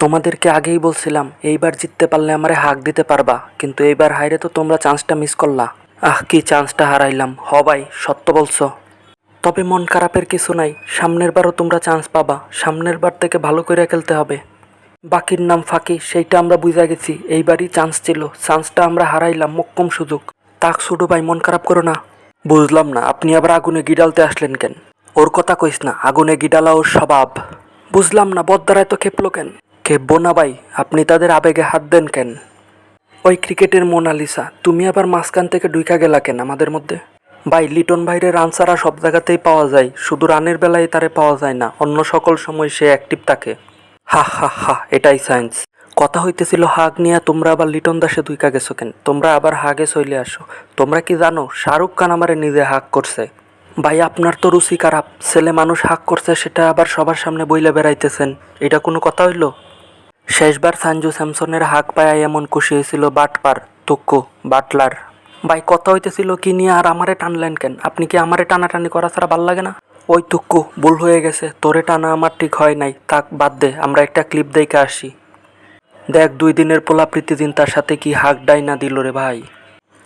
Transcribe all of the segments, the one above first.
তোমাদেরকে আগেই বলছিলাম এইবার জিততে পারলে আমারে হাঁক দিতে পারবা, কিন্তু এইবার হাইরে তো তোমরা চান্সটা মিস করলা। কি চান্সটা হারাইলাম। ভাই, সত্য বলছো। তবে মন খারাপের কিছু নাই, সামনের বারও তোমরা চান্স পাবা। সামনের বার থেকে ভালো করে খেলতে হবে। বাকির নাম ফাঁকি, সেইটা আমরা বুঝা গেছি। এইবারই চান্স ছিল, চান্সটা আমরা হারাইলাম। মক্কম সুযোগ। তাক ছোট ভাই, মন খারাপ করো না। বুঝলাম না, আপনি আবার আগুনে গিডালতে আসলেন কেন? ওর কথা কইস না, আগুনে গিডালা ওর স্বভাব। বুঝলাম না, বদ্দারায় তো খেপলো কেন? খেপবো না ভাই, আপনি তাদের আবেগে হাত দেন কেন? ওই ক্রিকেটের মোনালিসা, তুমি আবার মাঝখান থেকে ঢুইকা গেলা কেন আমাদের মধ্যে? ভাই, লিটন ভাইয়ের রান ছাড়া সব জায়গাতেই পাওয়া যায়, শুধু রানের বেলায় তারে পাওয়া যায় না, অন্য সকল সময় সে অ্যাক্টিভ থাকে। হা হা হা, এটাই সায়েন্স। কথা হইতেছিল হাগ নিয়ে, তোমরা আবার লিটন দাসে দুইকা গেছো কেন? তোমরা আবার হাগে চলে আসো। তোমরা কি জানো শাহরুখ খান আমারে নিজে হাগ করছে? ভাই, আপনার তো রুচি খারাপ। ছেলে মানুষ হাগ করছে, সেটা আবার সবার সামনে বইলে বেড়াইতেছেন, এটা কোনো কথা হইল? শেষবার সঞ্জু স্যামসনের হাক পায় এমন খুশি হয়েছিল বাটপার তুক্কু বাটলার। ভাই, কথা হইতেছিল কি নিয়ে, আর আমারে টানলেন কেন? আপনি কি আমারে টানাটানি করা ছাড়া ভাল লাগে না? ওই তুক্কু, ভুল হয়ে গেছে, তোরে টানা আমার ঠিক হয় নাই, থাক বাদ দে, আমরা একটা ক্লিপ দেখে আসি। দেখ, 2 দিনের পোলা প্রীতিদিন তার সাথে কি হাক ডাই না দিল রে ভাই।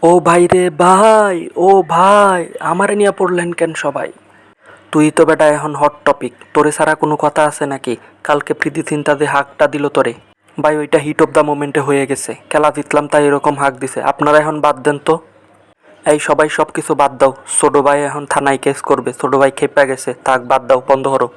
ও ভাই রে ভাই, ও ভাই, আমারে নিয়ে পড়লেন কেন সবাই? তুই তো বেটা এখন হট টপিক, তোরে ছাড়া কোনো কথা আছে নাকি? কালকে প্রীতি চিন্তা যে হাকটা দিল তোরে, ভাই ওইটা হিট অফ দ্য মোমেন্টে হয়ে গেছে। খেলা জিতলাম তাই এরকম হাক দিছে। আপনারা এখন বাদ দেন তো। এই সবাই সব কিছু বাদ দাও, ছোট ভাই এখন থানায় কেস করবে, ছোট ভাই খেপে গেছে, থাক বাদ দাও, বন্ধ করো।